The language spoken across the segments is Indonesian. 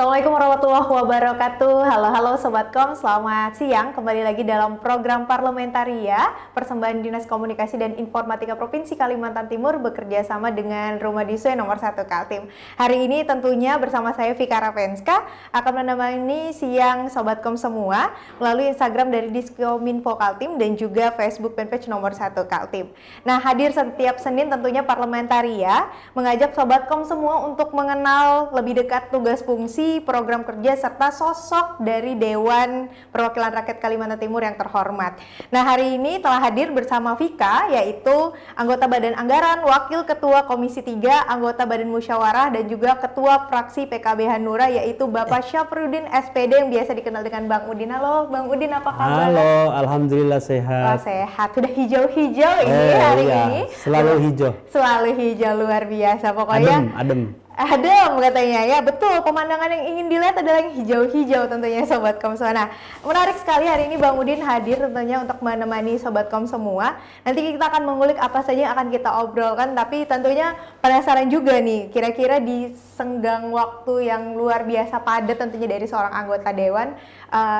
Assalamualaikum warahmatullahi wabarakatuh. Halo Sobatkom, selamat siang. Kembali lagi dalam program Parlementaria, persembahan Dinas Komunikasi dan Informatika Provinsi Kalimantan Timur bekerja sama dengan Rumah Disue nomor 1 Kaltim. Hari ini tentunya bersama saya Vika Ravenska akan menemani siang Sobatkom semua melalui Instagram dari Diskominfo Kaltim dan juga Facebook fanpage nomor 1 Kaltim. Nah, hadir setiap Senin tentunya Parlementaria mengajak Sobatkom semua untuk mengenal lebih dekat tugas fungsi, program kerja, serta sosok dari Dewan Perwakilan Rakyat Kalimantan Timur yang terhormat. Nah, hari ini telah hadir bersama Vika, yaitu anggota Badan Anggaran, Wakil Ketua Komisi 3, anggota Badan Musyawarah, dan juga Ketua Fraksi PKB Hanura, yaitu Bapak Syafruddin SPD yang biasa dikenal dengan Bang Udin. Halo Bang Udin, apa kabar? Halo, Alhamdulillah sehat. Oh, sehat, sudah hijau-hijau ini hari ini. Selalu hijau. Selalu hijau, luar biasa pokoknya. Adem. Adem katanya ya, betul, pemandangan yang ingin dilihat adalah yang hijau-hijau tentunya Sobatkom semua. Nah, menarik sekali hari ini Bang Udin hadir tentunya untuk menemani Sobatkom semua. Nanti kita akan mengulik apa saja yang akan kita obrolkan, tapi tentunya penasaran juga nih, kira-kira di senggang waktu yang luar biasa padat tentunya dari seorang anggota Dewan,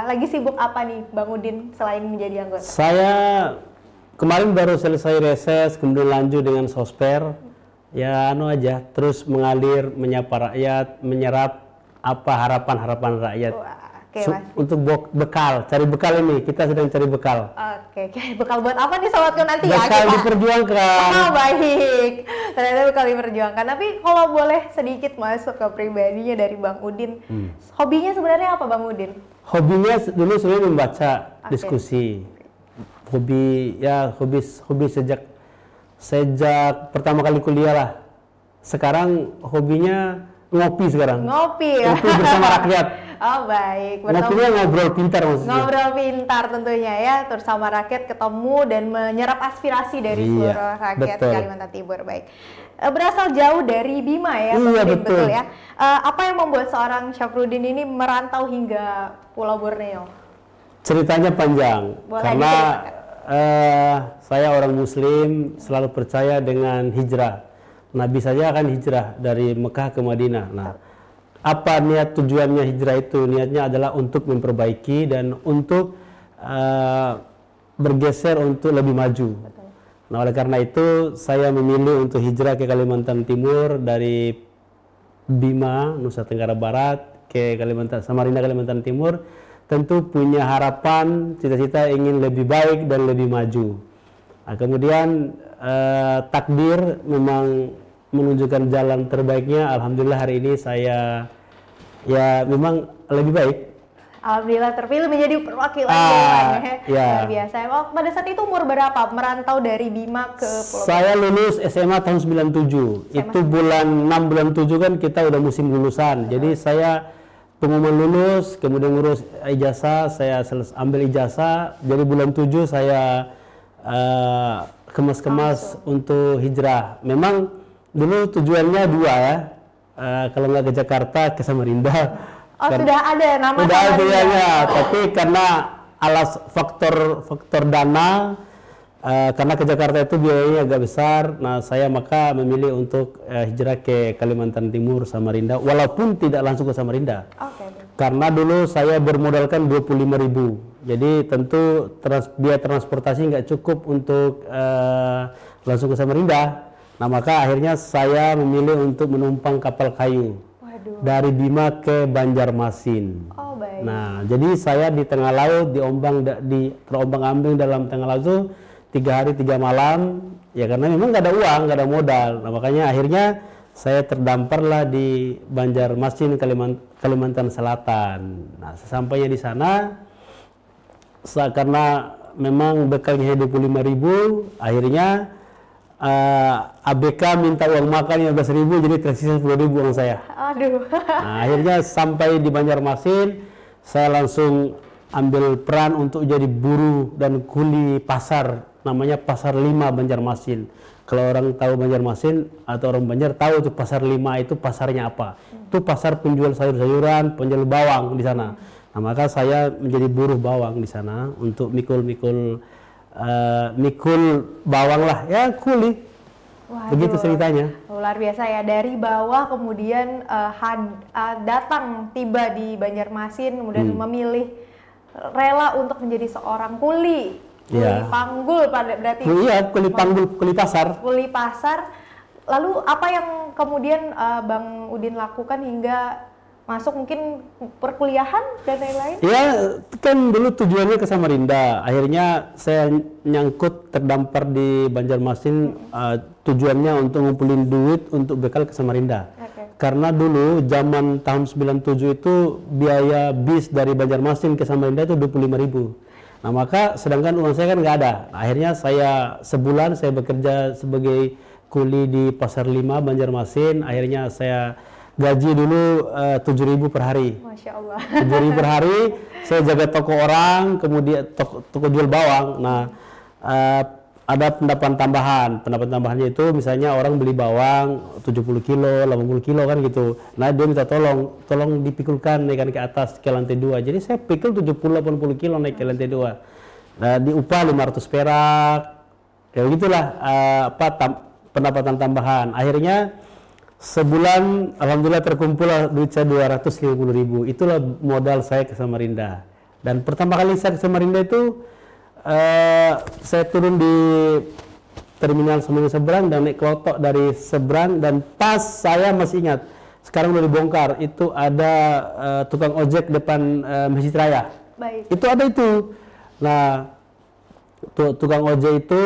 lagi sibuk apa nih Bang Udin selain menjadi anggota? Saya kemarin baru selesai reses, kemudian lanjut dengan sosper. Ya aja, terus mengalir, menyapa rakyat, menyerap apa harapan-harapan rakyat. Untuk bekal, cari bekal ini, kita sedang cari bekal. Oke, bekal buat apa nih Sobatku nanti ya? Bekal diperjuangkan. Oh, baik, ternyata bekal diperjuangkan. Tapi kalau boleh sedikit masuk ke pribadinya dari Bang Udin, hobinya sebenarnya apa Bang Udin? Hobinya dulu sebenarnya membaca, diskusi. Hobi sejak pertama kali kuliah lah. Sekarang hobinya ngopi sekarang. Ngopi bersama rakyat. Oh baik. Ngopinya ngobrol pintar maksudnya. Ngobrol pintar tentunya ya, bersama rakyat, ketemu dan menyerap aspirasi dari seluruh rakyat Kalimantan Timur. Baik. Berasal jauh dari Bima ya, betul ya. Apa yang membuat seorang Syafruddin ini merantau hingga Pulau Borneo? Ceritanya panjang. Karena saya orang Muslim, selalu percaya dengan hijrah. Nabi saja akan hijrah dari Mekah ke Madinah. Nah, apa niat tujuannya hijrah itu? Niatnya adalah untuk memperbaiki dan untuk bergeser untuk lebih maju. Nah, oleh karena itu saya memilih untuk hijrah ke Kalimantan Timur dari Bima, Nusa Tenggara Barat ke Samarinda, Kalimantan Timur. Tentu punya harapan, cita-cita ingin lebih baik dan lebih maju. Nah, kemudian takdir memang menunjukkan jalan terbaiknya. Alhamdulillah hari ini saya memang lebih baik. Alhamdulillah terpilih menjadi perwakilan Dewan luar biasa. Pada saat itu umur berapa merantau dari Bima ke Pulau? Saya lulus SMA tahun 97. Itu bulan 7 kan kita udah musim lulusan. Jadi saya pengumuman lulus, kemudian ngurus ijazah, saya ambil ijazah. Jadi bulan 7 saya kemas-kemas untuk hijrah. Memang dulu tujuannya dua ya, kalau nggak ke Jakarta, ke Samarinda. Sudah ada nama Samarinda. Tapi karena faktor dana, karena ke Jakarta itu biayanya agak besar, nah saya maka memilih untuk hijrah ke Kalimantan Timur, Samarinda, walaupun tidak langsung ke Samarinda. Karena dulu saya bermodalkan 25.000, jadi tentu biaya transportasi nggak cukup untuk langsung ke Samarinda. Nah maka akhirnya saya memilih untuk menumpang kapal kayu dari Bima ke Banjarmasin. Nah jadi saya di tengah laut, terombang-ambing dalam tengah laut itu 3 hari 3 malam, ya karena memang nggak ada uang, nggak ada modal. Nah, makanya akhirnya saya terdamparlah di Banjarmasin, Kalimantan Selatan. Nah, sesampainya di sana, karena memang bekalnya 25.000, akhirnya ABK minta uang makan 15.000, jadi tersisa 10.000 uang saya. Aduh. Nah, akhirnya sampai di Banjarmasin, saya langsung ambil peran untuk jadi buruh dan kuli pasar, namanya Pasar 5 Banjarmasin. Kalau orang tahu Banjarmasin atau orang Banjar tahu itu Pasar 5 itu pasarnya apa? Itu pasar penjual sayur-sayuran, penjual bawang di sana. Nah, maka saya menjadi buruh bawang di sana untuk mikul bawang lah, ya kuli. Waduh, begitu ceritanya. luar biasa ya, dari bawah kemudian datang tiba di Banjarmasin, kemudian memilih rela untuk menjadi seorang kuli panggul berarti. Iya, kuli panggul, kuli pasar. Kuli pasar. Lalu apa yang kemudian Bang Udin lakukan hingga masuk mungkin perkuliahan dan lain-lain? Ya, kan dulu tujuannya ke Samarinda. Akhirnya saya nyangkut terdampar di Banjarmasin, tujuannya untuk ngumpulin duit untuk bekal ke Samarinda. Karena dulu zaman tahun 97 itu biaya bis dari Banjarmasin ke Samarinda itu 25.000. Nah, maka sedangkan uang saya kan nggak ada. Akhirnya saya sebulan saya bekerja sebagai kuli di Pasar 5 Banjarmasin. Akhirnya saya gaji dulu 7.000 per hari. Masya Allah. 7.000 per hari, saya jaga toko orang, kemudian toko jual bawang. Nah, ada pendapatan tambahan. Pendapatan tambahannya itu misalnya orang beli bawang 70 kilo, 80 kilo kan gitu. Nah, dia minta tolong dipikulkan naikkan ke atas ke lantai 2. Jadi saya pikul 70-80 kilo naik ke lantai 2. Nah, diupah 500 perak. Ya begitulah pendapatan tambahan. Akhirnya sebulan alhamdulillah terkumpul duit saya 250.000. Itulah modal saya ke Samarinda. Dan pertama kali saya ke Samarinda itu saya turun di terminal Samarinda seberang dan naik klotok dari seberang, dan pas saya masih ingat, sekarang udah dibongkar, itu ada tukang ojek depan Masjid Raya. Baik. Itu ada itu. Nah, tukang ojek itu,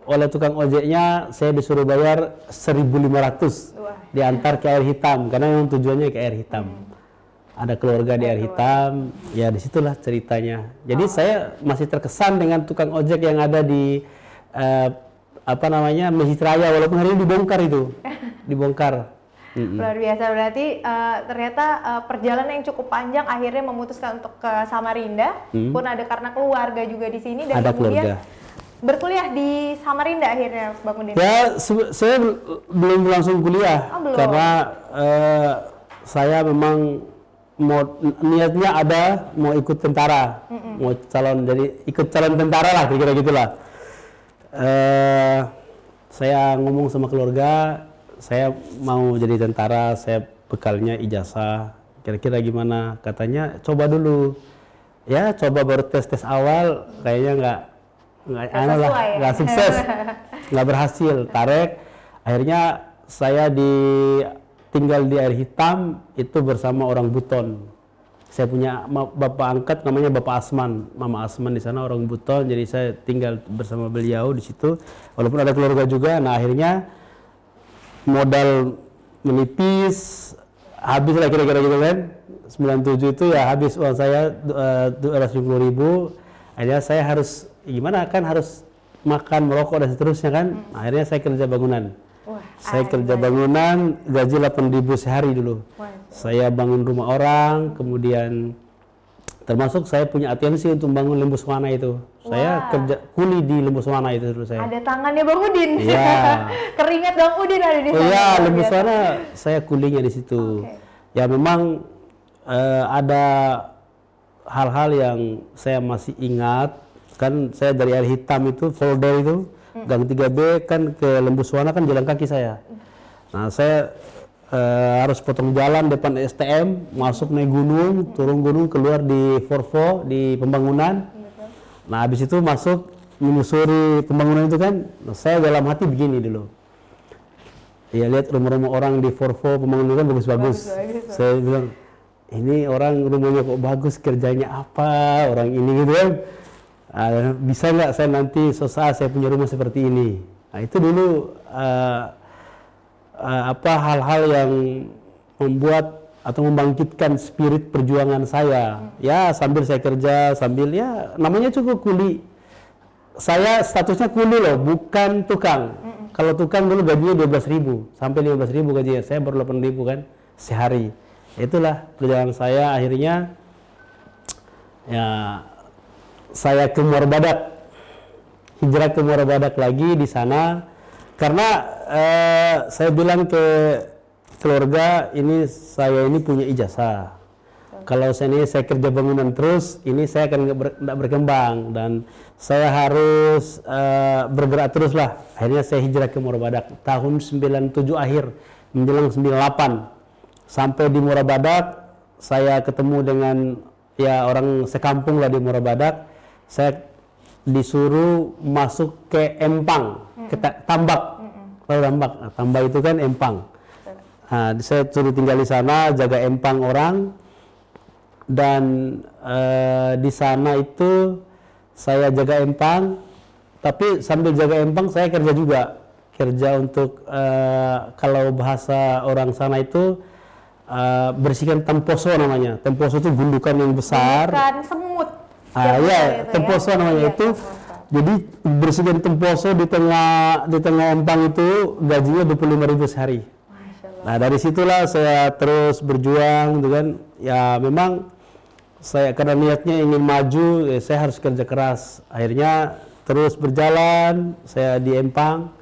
oleh tukang ojeknya saya disuruh bayar 1.500 diantar ke Air Hitam, karena memang tujuannya ke Air Hitam. Ada keluarga di Air Hitam, ya disitulah ceritanya. Jadi saya masih terkesan dengan tukang ojek yang ada di Masjid Raya, walaupun hari ini dibongkar itu, dibongkar. Luar biasa, berarti ternyata perjalanan yang cukup panjang akhirnya memutuskan untuk ke Samarinda, pun ada karena keluarga juga di sini, dan ada kemudian keluarga. Berkuliah di Samarinda akhirnya, Bang Udin? Ya, saya belum langsung kuliah, belum. karena saya memang niatnya ada mau ikut tentara, mau ikut calon tentara lah, kira-kira gitulah. Saya ngomong sama keluarga, saya mau jadi tentara, saya bekalnya ijazah, kira-kira gimana? Katanya coba dulu, ya coba baru tes awal, kayaknya nggak sukses, nggak berhasil, tarik. Akhirnya saya tinggal di Air Hitam itu bersama orang Buton. Saya punya bapak angkat namanya Bapak Asman, Mama Asman di sana orang Buton, jadi saya tinggal bersama beliau di situ. Walaupun ada keluarga juga. Nah, akhirnya modal menipis, habis lah kira-kira gitu kan. 97 itu ya habis uang saya 250.000. Akhirnya saya harus gimana kan, harus makan, merokok dan seterusnya kan. Akhirnya saya kerja bangunan. Saya kerja bangunan, gaji 8.000 sehari dulu. Saya bangun rumah orang, kemudian termasuk saya punya atensi untuk bangun Lembuswana itu. Saya kerja kuli di Lembuswana itu dulu saya. Ada tangannya Bang Udin. Iya. Keringat Bang Udin ada di sana. Oh iya, Lembuswana saya kulinya di situ. Ya memang ada hal-hal yang saya masih ingat. Kan saya dari Air Hitam itu, folder itu, Gang 3B kan ke Lembuswana kan jalan kaki saya. Nah, saya harus potong jalan depan STM, masuk naik gunung, turun gunung, keluar di Forvo di pembangunan. Nah, habis itu masuk menyusuri pembangunan itu kan, saya dalam hati begini dulu. Ya lihat rumah-rumah orang di Forvo pembangunan kan bagus-bagus. Saya bilang, ini orang rumahnya kok bagus, kerjanya apa orang ini gitu kan. Bisa nggak saya nanti saya punya rumah seperti ini. Nah, itu dulu hal-hal yang membuat atau membangkitkan spirit perjuangan saya. Ya sambil saya kerja, sambil ya namanya cukup kuli. Saya statusnya kuli loh, bukan tukang. Kalau tukang dulu gajinya 12.000 sampai 15.000 gajinya. Saya baru 8.000 kan sehari. Itulah perjalanan saya, akhirnya ya saya ke Muara Badak, hijrah ke Muara Badak lagi di sana, karena saya bilang ke keluarga, ini saya ini punya ijazah, Kalau saya kerja bangunan terus, ini saya akan nggak berkembang dan saya harus bergerak terus lah. Akhirnya saya hijrah ke Morabadak tahun 97 akhir menjelang 98. Sampai di Morabadak saya ketemu dengan ya orang sekampung lah di Morabadak. Saya disuruh masuk ke Empang, ke Tambak. Kalau Tambak, Tambak itu kan Empang. Nah, saya suruh tinggal di sana, jaga empang orang, dan di sana itu saya jaga empang, tapi sambil jaga empang saya kerja juga, kerja untuk kalau bahasa orang sana itu bersihkan temposo namanya. Temposo itu gundukan yang besar. Bukan semut. Ya, temposo namanya itu. Jadi bersihkan temposo di tengah empang itu gajinya 25.000 sehari. Nah dari situlah saya terus berjuang, gitu kan. Ya memang saya karena niatnya ingin maju, saya harus kerja keras. Akhirnya terus berjalan, saya di Empang.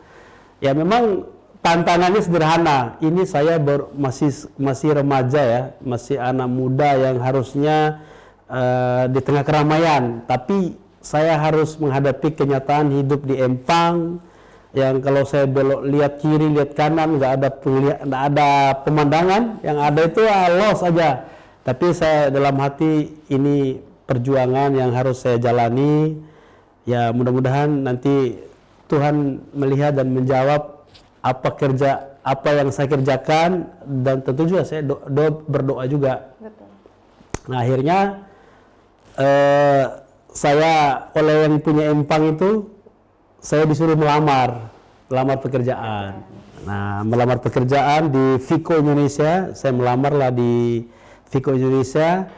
Ya memang tantangannya sederhana. Ini saya masih remaja ya, masih anak muda yang harusnya di tengah keramaian. Tapi saya harus menghadapi kenyataan hidup di Empang. Yang kalau saya belok lihat kiri lihat kanan nggak ada pemandangan, yang ada itu los aja. Tapi saya dalam hati ini perjuangan yang harus saya jalani. Ya mudah-mudahan nanti Tuhan melihat dan menjawab apa yang saya kerjakan, dan tentu juga saya berdoa juga. Betul. Nah akhirnya saya oleh yang punya Empang itu saya disuruh melamar pekerjaan. Nah, melamar pekerjaan di Vico Indonesia, saya melamarlah di Vico Indonesia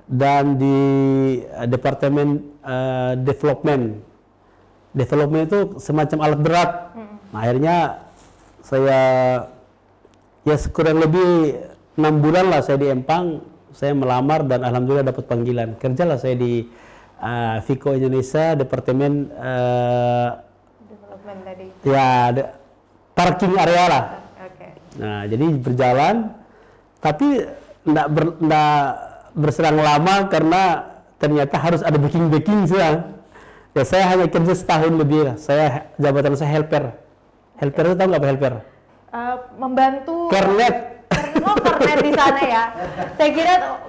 dan di Departemen Development. Development itu semacam alat berat. Nah, akhirnya saya ya kurang lebih 6 bulan lah saya di Empang, saya melamar dan alhamdulillah dapat panggilan. Kerjalah saya di Vico Indonesia, Departemen Tadi. Ya, parking area lah. Okay. Nah, jadi berjalan, tapi enggak berserang lama karena ternyata harus ada backing sih. Ya, saya hanya kerja setahun lebih lah. Jabatan saya helper. Helper itu tahu nggak apa helper? Membantu. Kernet. Oh, kernet di sana ya.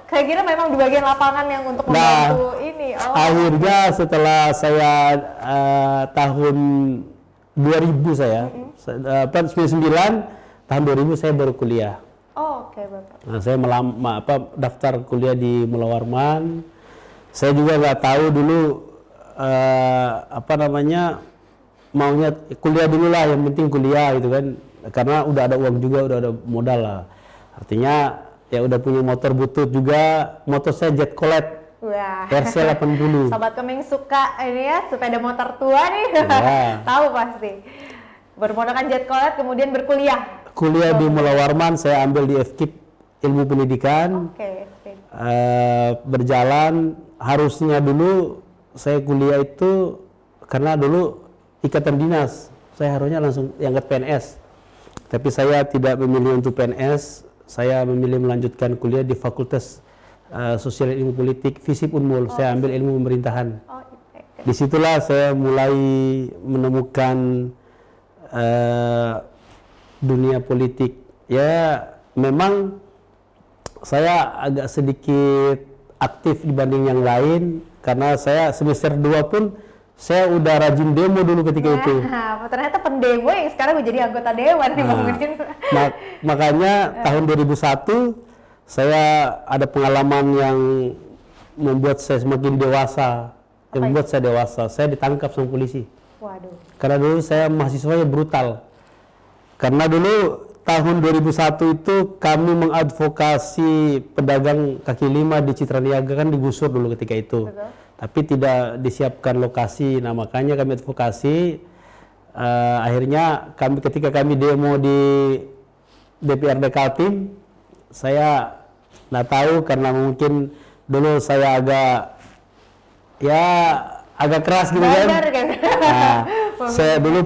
Saya kira memang di bagian lapangan yang untuk membantu ini. Oh. Akhirnya setelah saya tahun 2000 saya, 99 tahun 2000 saya baru kuliah. Oh, oke, Bapak. Nah, saya daftar kuliah di Mula Warman. Saya juga nggak tahu dulu maunya kuliah dulu lah, yang penting kuliah gitu kan. Karena udah ada uang juga, udah ada modal lah. Artinya ya udah punya motor butut juga, motor saya Jet Colette. Wah. RC 80. Sobat Kemeng suka ini ya, sepeda motor tua nih. Ya. Tahu pasti. Bermodalkan Jet Colette kemudian berkuliah. Kuliah di Mula Warman, saya ambil di FKIP Ilmu Pendidikan. Oke. Berjalan, harusnya dulu saya kuliah itu karena dulu ikatan dinas, saya harusnya langsung diangkat PNS. Tapi saya tidak memilih untuk PNS, saya memilih melanjutkan kuliah di Fakultas Sosial Ilmu Politik FISIP Unmul. Saya ambil ilmu pemerintahan. Disitulah saya mulai menemukan dunia politik. Ya memang saya agak sedikit aktif dibanding yang lain karena saya semester 2 pun saya udah rajin demo dulu ketika itu. Ternyata pendemo yang sekarang menjadi anggota dewan nih Bang Udin. Makanya tahun 2001 saya ada pengalaman yang membuat saya semakin dewasa. Membuat saya dewasa. Saya ditangkap sama polisi. Waduh. Karena dulu saya mahasiswanya brutal. Karena dulu tahun 2001 itu kami mengadvokasi pedagang kaki lima di Citra Niaga, kan digusur dulu ketika itu. Betul. Tapi tidak disiapkan lokasi. Nah makanya kami advokasi. Akhirnya ketika kami demo di DPRD Kaltim, saya nggak tahu karena mungkin dulu saya agak keras gitu kan. Nah, saya dulu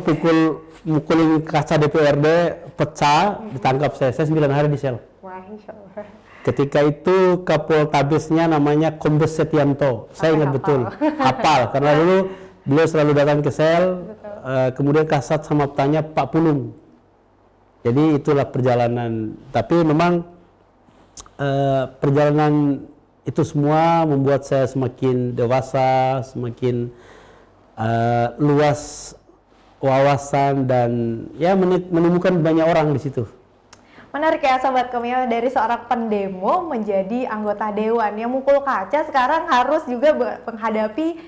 mukulin kaca DPRD pecah, ditangkap saya 9 hari di sel. Wah, insya Allah. Ketika itu Kapoltabesnya namanya Kombes Setianto. Saya ingat betul, hafal karena dulu beliau selalu datang ke sel. Kemudian Kasat sama tanya Pak Pulung. Jadi itulah perjalanan. Tapi memang perjalanan itu semua membuat saya semakin dewasa, semakin luas wawasan dan ya menemukan banyak orang di situ. Menarik ya Sobat Kom ya, dari seorang pendemo menjadi anggota dewan yang mukul kaca, sekarang harus juga menghadapi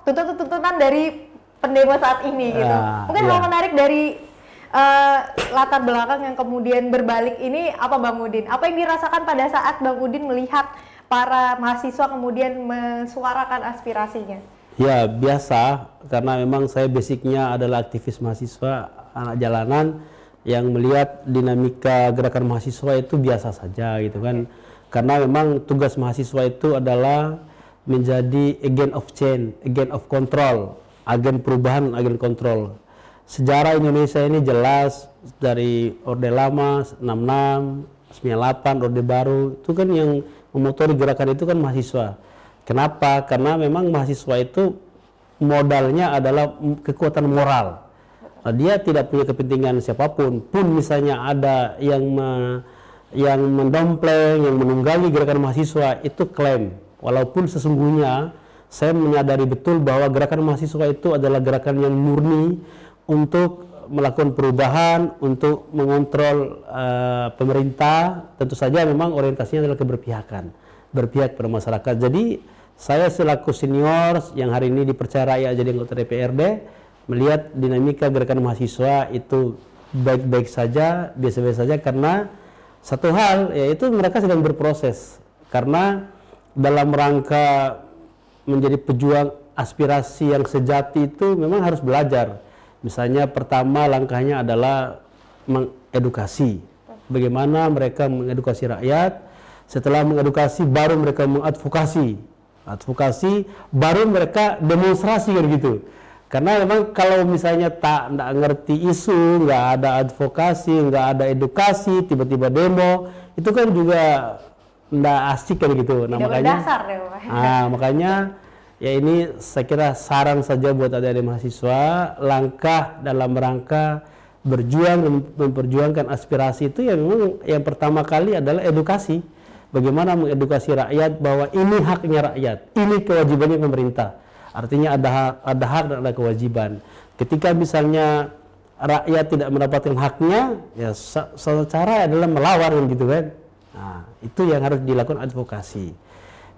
tuntutan dari pendemo saat ini gitu. Mungkin hal menarik dari latar belakang yang kemudian berbalik ini apa Bang Udin? Apa yang dirasakan pada saat Bang Udin melihat para mahasiswa kemudian mensuarakan aspirasinya? Ya biasa, karena memang saya basicnya adalah aktivis mahasiswa, anak jalanan yang melihat dinamika gerakan mahasiswa itu biasa saja gitu kan. Karena memang tugas mahasiswa itu adalah menjadi agent of change, agent of control, agen perubahan, agen kontrol. Sejarah Indonesia ini jelas dari Orde Lama, 66, 98, Orde Baru, itu kan yang memotori gerakan itu kan mahasiswa. Kenapa? Karena memang mahasiswa itu modalnya adalah kekuatan moral. Nah, dia tidak punya kepentingan siapapun. Pun misalnya ada yang mendompleng, yang menunggangi gerakan mahasiswa, itu klaim. Walaupun sesungguhnya saya menyadari betul bahwa gerakan mahasiswa itu adalah gerakan yang murni untuk melakukan perubahan, untuk mengontrol pemerintah. Tentu saja memang orientasinya adalah keberpihakan, berpihak pada masyarakat. Jadi saya selaku senior yang hari ini dipercaya rakyat jadi anggota DPRD, melihat dinamika gerakan mahasiswa itu baik-baik saja, biasa-biasa saja, karena satu hal yaitu mereka sedang berproses. Karena dalam rangka menjadi pejuang aspirasi yang sejati itu memang harus belajar. Misalnya pertama langkahnya adalah mengedukasi. Bagaimana mereka mengedukasi rakyat, setelah mengedukasi baru mereka mengadvokasi. Advokasi baru mereka demonstrasi kan gitu. Karena memang kalau misalnya nggak ngerti isu, nggak ada advokasi, nggak ada edukasi, tiba-tiba demo, itu kan juga nggak asik kan gitu. Nah, makanya ya ini saya kira saran saja buat adik-adik mahasiswa, langkah dalam rangka berjuang dan memperjuangkan aspirasi itu ya memang yang pertama kali adalah edukasi. Bagaimana mengedukasi rakyat bahwa ini haknya rakyat, ini kewajibannya pemerintah. Artinya ada hak dan ada kewajiban. Ketika misalnya rakyat tidak mendapatkan haknya, ya salah cara adalah melawan gitu kan. Nah, itu yang harus dilakukan advokasi.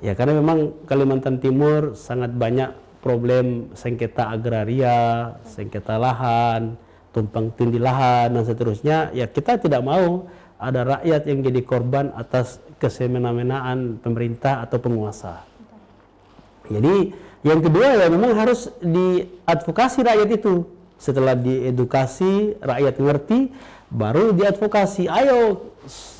Ya karena memang Kalimantan Timur sangat banyak problem sengketa agraria, sengketa lahan, tumpang tindih lahan dan seterusnya. Ya kita tidak mau ada rakyat yang jadi korban atas kesemena-menaan pemerintah atau penguasa. Jadi yang kedua ya memang harus diadvokasi rakyat itu. Setelah diedukasi, rakyat ngerti, baru diadvokasi. Ayo,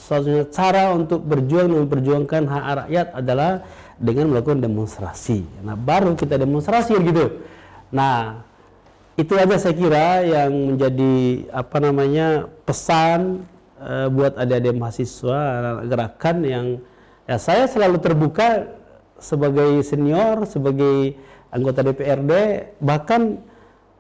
satu cara untuk berjuang dan memperjuangkan hak rakyat adalah dengan melakukan demonstrasi. Nah, baru kita demonstrasi gitu. Nah, itu aja saya kira yang menjadi pesan buat adik-adik mahasiswa gerakan yang ya saya selalu terbuka sebagai senior, sebagai anggota DPRD, bahkan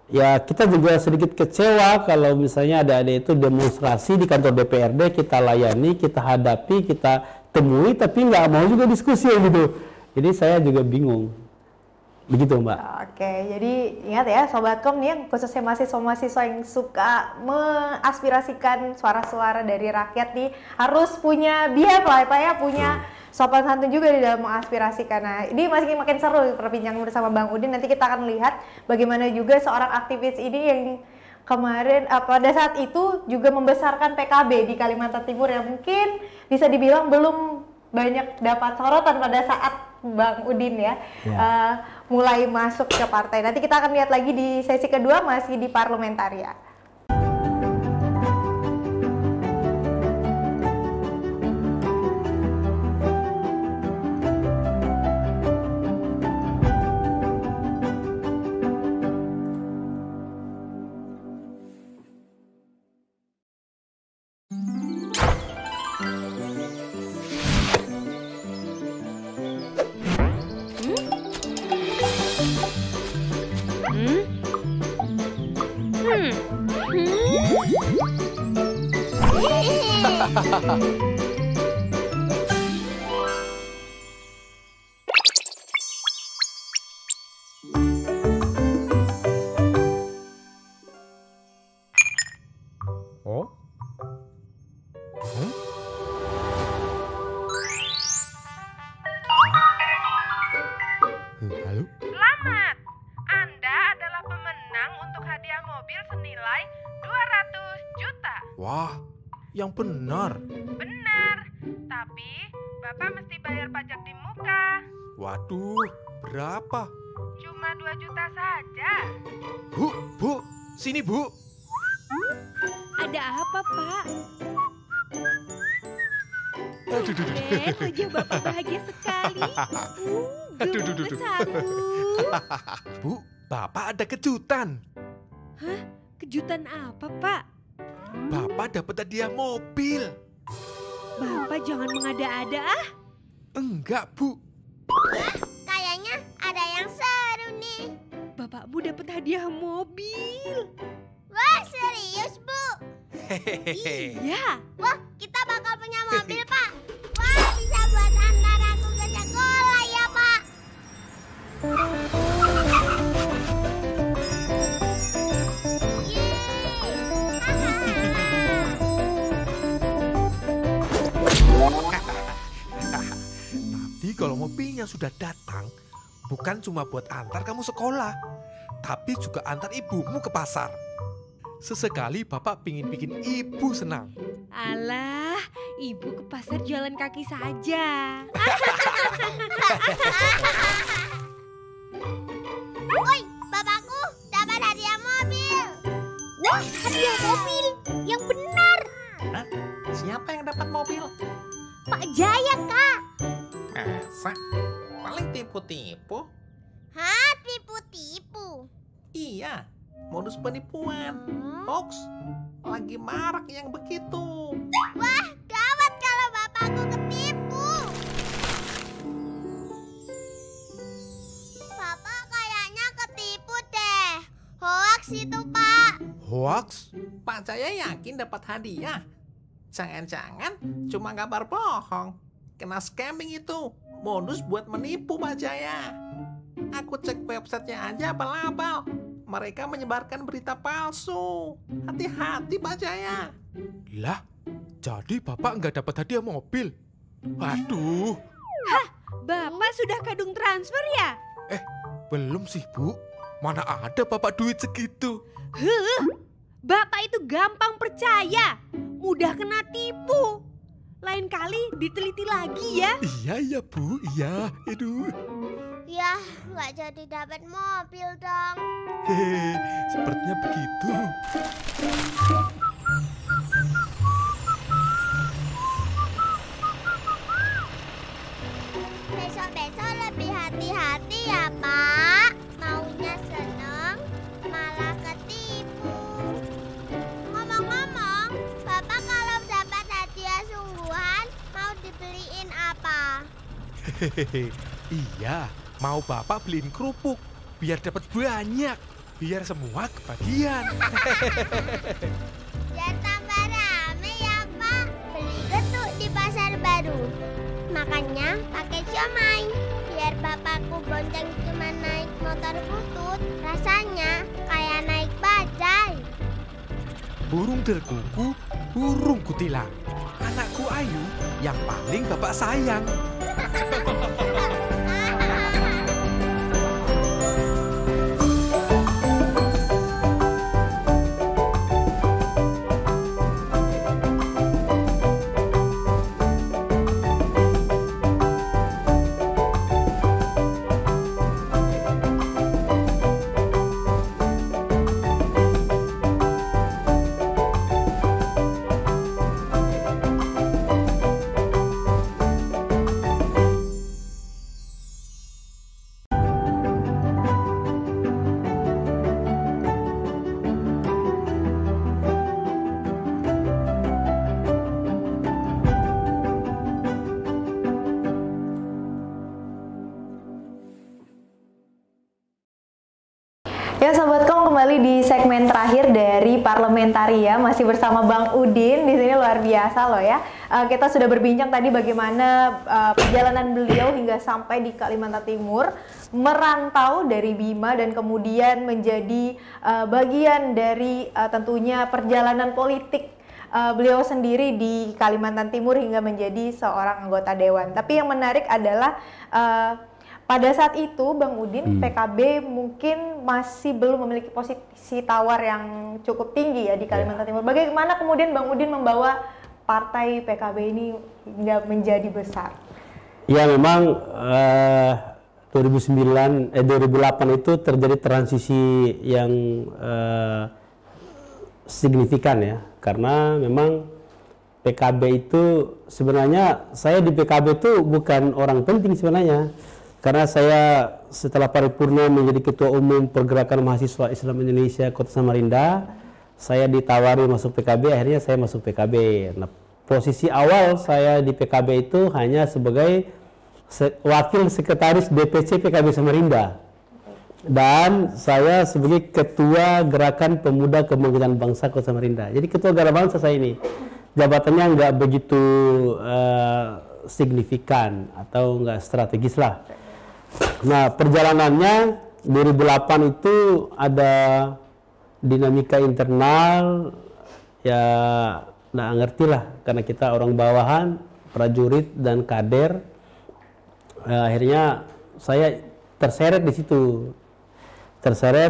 ya kita juga sedikit kecewa kalau misalnya adik-adik itu demonstrasi di kantor DPRD, kita layani, kita hadapi, kita temui, tapi nggak mau juga diskusi gitu. Jadi saya juga bingung. Begitu Mbak. Oke, jadi ingat ya Sobat Kom nih, khususnya mahasiswa-mahasiswa yang suka mengaspirasikan suara-suara dari rakyat nih, harus punya biar lah Pak ya, punya sopan santun juga di dalam mengaspirasikan. Nah, ini masih makin seru perbincangan bersama Bang Udin. Nanti kita akan lihat bagaimana juga seorang aktivis ini yang kemarin pada saat itu juga membesarkan PKB di Kalimantan Timur yang mungkin bisa dibilang belum banyak dapat sorotan pada saat Bang Udin ya. Mulai masuk ke partai. Nanti kita akan lihat lagi di sesi kedua masih di Parlementaria. Oh? Halo? Selamat! Anda adalah pemenang untuk hadiah mobil senilai 200 juta. Wah, yang benar. Benar, tapi Bapak mesti bayar pajak di muka. Waduh, berapa? Cuma 2 juta saja. Bu, sini Bu. Ada apa, Pak? Aduh, Wajah Bapak bahagia sekali. Aduh, Gemes aku. Bu, Bapak ada kejutan. Hah? Kejutan apa, Pak? Bapak dapat hadiah mobil. Bapak jangan mengada-ada ah. Enggak, Bu. Kayaknya ada yang seru nih. Bapakmu dapat hadiah mobil. Wah, serius, Bu? Hehehe. Iya. Wah, kita bakal punya mobil, Pak. Wah, bisa buat antar aku ke sekolah ya, Pak. Tadi kalau mobilnya sudah datang, bukan cuma buat antar kamu sekolah, tapi juga antar ibumu ke pasar. Sesekali Bapak pingin bikin ibu senang. Alah, ibu ke pasar jalan kaki saja. Woi, bapakku dapat hadiah mobil. Wah, hadiah mobil. Yang benar. Siapa yang dapat mobil? Pak Jaya, Kak. Masa? Paling tipu-tipu? Hah, tipu-tipu? Iya, modus penipuan. Hoax. Lagi marak yang begitu. Wah, gawat kalau bapakku ketipu. Bapak kayaknya ketipu deh. Hoax itu, Pak. Hoax? Pak Jaya yakin dapat hadiah. Jangan-jangan cuma kabar bohong. Kena scamming itu. Modus buat menipu Pak Jaya. Aku cek websitenya aja abal-abal. Mereka menyebarkan berita palsu. Hati-hati Pak Jaya. Lah, jadi Bapak nggak dapat hadiah mobil? Waduh, Bapak sudah kadung transfer ya? belum sih Bu. Mana ada Bapak duit segitu? Bapak itu gampang percaya, mudah kena tipu. Lain kali diteliti lagi ya. Iya ya Bu, iya. Aduh. Ya, nggak jadi dapat mobil dong. Hehe, sepertinya begitu. Besok-besok lebih hati-hati ya, Pak. Maunya seneng, malah ketipu. Ngomong-ngomong, Bapak kalau dapat hadiah sungguhan, mau dibeliin apa? Hehehe, iya. Mau Bapak beliin kerupuk biar dapat banyak, biar semua kebagian. Biar tambah rame ya, Pak. Beli getuk di pasar baru. Makanya pakai siomay. Biar bapakku bonceng cuma naik motor butut, rasanya kayak naik bajai. Burung derkuku, burung kutilang. Anakku Ayu yang paling Bapak sayang. Ya Sobat Kom, kembali di segmen terakhir dari Parlementaria, masih bersama Bang Udin. Di sini luar biasa loh ya. Kita sudah berbincang tadi bagaimana perjalanan beliau hingga sampai di Kalimantan Timur, merantau dari Bima dan kemudian menjadi bagian dari tentunya perjalanan politik beliau sendiri di Kalimantan Timur hingga menjadi seorang anggota dewan. Tapi yang menarik adalah pada saat itu Bang Udin, PKB mungkin masih belum memiliki posisi tawar yang cukup tinggi ya di Kalimantan Timur. Bagaimana kemudian Bang Udin membawa partai PKB ini hingga menjadi besar? Ya memang 2008 itu terjadi transisi yang signifikan ya, karena memang PKB itu sebenarnya, saya di PKB itu bukan orang penting sebenarnya. Karena saya setelah paripurna menjadi Ketua Umum Pergerakan Mahasiswa Islam Indonesia Kota Samarinda, saya ditawari masuk PKB, akhirnya saya masuk PKB. Nah, posisi awal saya di PKB itu hanya sebagai wakil sekretaris DPC PKB Samarinda. Dan saya sebagai Ketua Gerakan Pemuda Kebangkitan Bangsa Kota Samarinda. Jadi Ketua Gerakan Bangsa saya ini, jabatannya nggak begitu signifikan atau nggak strategis lah. Nah, perjalanannya 2008 itu ada dinamika internal, ya nggak ngerti lah, karena kita orang bawahan, prajurit dan kader. Akhirnya saya terseret di situ,